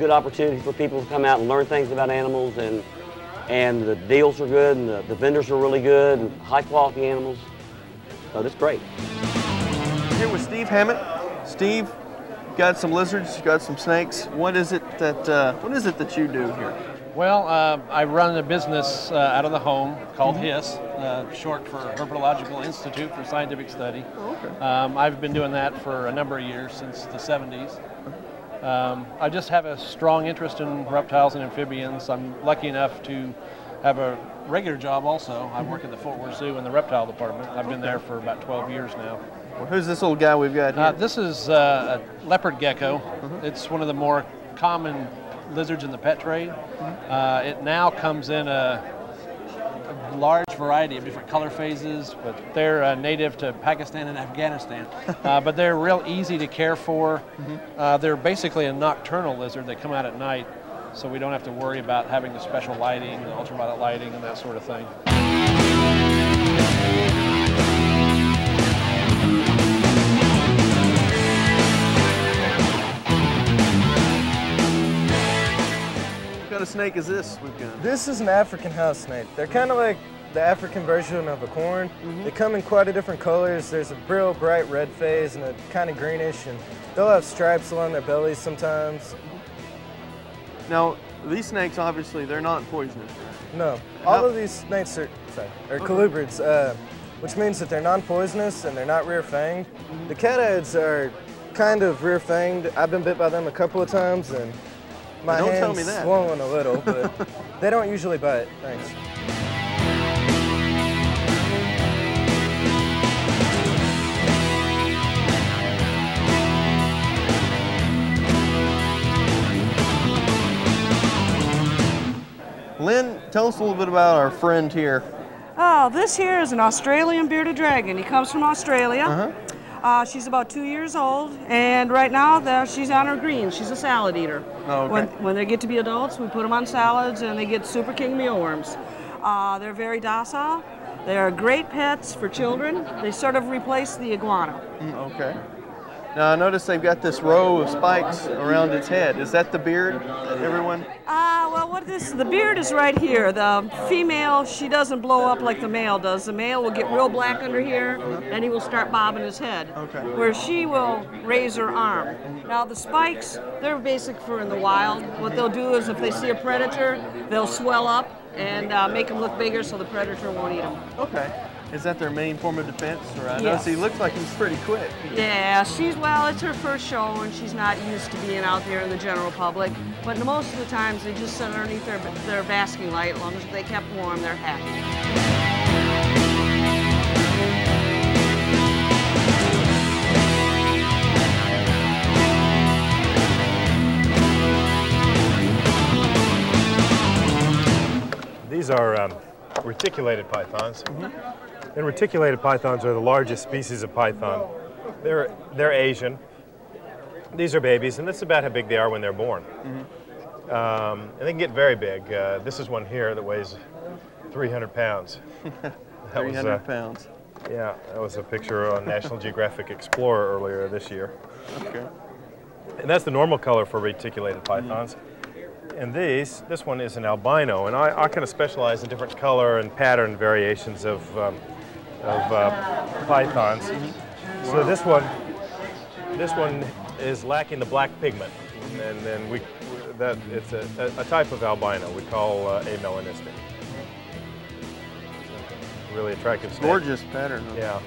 good opportunity for people to come out and learn things about animals, and the deals are good, and the vendors are really good, and high quality animals. So that's great. Here with Steve Hammett. Steve, you got some lizards, you got some snakes. What is it that you do here? Well, I run a business out of the home called HIS, short for Herpetological Institute for Scientific Study. Oh, okay. I've been doing that for a number of years, since the 70s. I just have a strong interest in reptiles and amphibians. I'm lucky enough to have a regular job also. I work at the Fort Worth Zoo in the reptile department. I've been there for about 12 years now. Well, who's this little guy we've got here? This is a leopard gecko. It's one of the more common lizards in the pet trade. It now comes in a large variety of different color phases, but they're native to Pakistan and Afghanistan. But they're real easy to care for. They're basically a nocturnal lizard. They come out at night, so we don't have to worry about having the special lighting, the ultraviolet lighting, and that sort of thing. What kind of snake is this we've got? This is an African house snake. They're kind of like the African version of a corn. They come in quite a different colors. There's a real bright red phase and a kind of greenish, and they'll have stripes along their bellies sometimes. Now, these snakes, obviously, they're not poisonous. No, all of these snakes are colubrids, which means that they're non-poisonous and they're not rear-fanged. The cat-heads are kind of rear-fanged. I've been bit by them a couple of times, and my hand's swollen a little, but they don't usually bite. Thanks. Lynn, tell us a little bit about our friend here. Oh, this here is an Australian bearded dragon. He comes from Australia. She's about 2 years old, and right now she's on her greens. She's a salad eater. Oh, okay. When they get to be adults, we put them on salads, and they get super king mealworms. They're very docile. They're great pets for children. They sort of replace the iguana. Okay. Now I notice they've got this row of spikes around its head. Is that the beard, everyone? Well, the beard is right here. The female, she doesn't blow up like the male does. The male will get real black under here, and he will start bobbing his head. Okay. Where she will raise her arm. Now the spikes, they're basic for in the wild. What they'll do is if they see a predator, they'll swell up and make them look bigger so the predator won't eat them. Okay. Is that their main form of defense? Or I notice he looks like he's pretty quick. Yeah, well, it's her first show and she's not used to being out there in the general public. But most of the times they just sit underneath their basking light. As long as they kept warm, they're happy. These are reticulated pythons. And reticulated pythons are the largest species of python. They're Asian. These are babies, and that's about how big they are when they're born. And they can get very big. This is one here that weighs 300 pounds. 300 pounds. Yeah, that was a picture on National Geographic Explorer earlier this year. Okay. And that's the normal color for reticulated pythons. And this one is an albino, and I kind of specialize in different color and pattern variations of pythons. So this one is lacking the black pigment, and then it's a type of albino we call amelanistic. Really attractive snake. Gorgeous pattern. Yeah.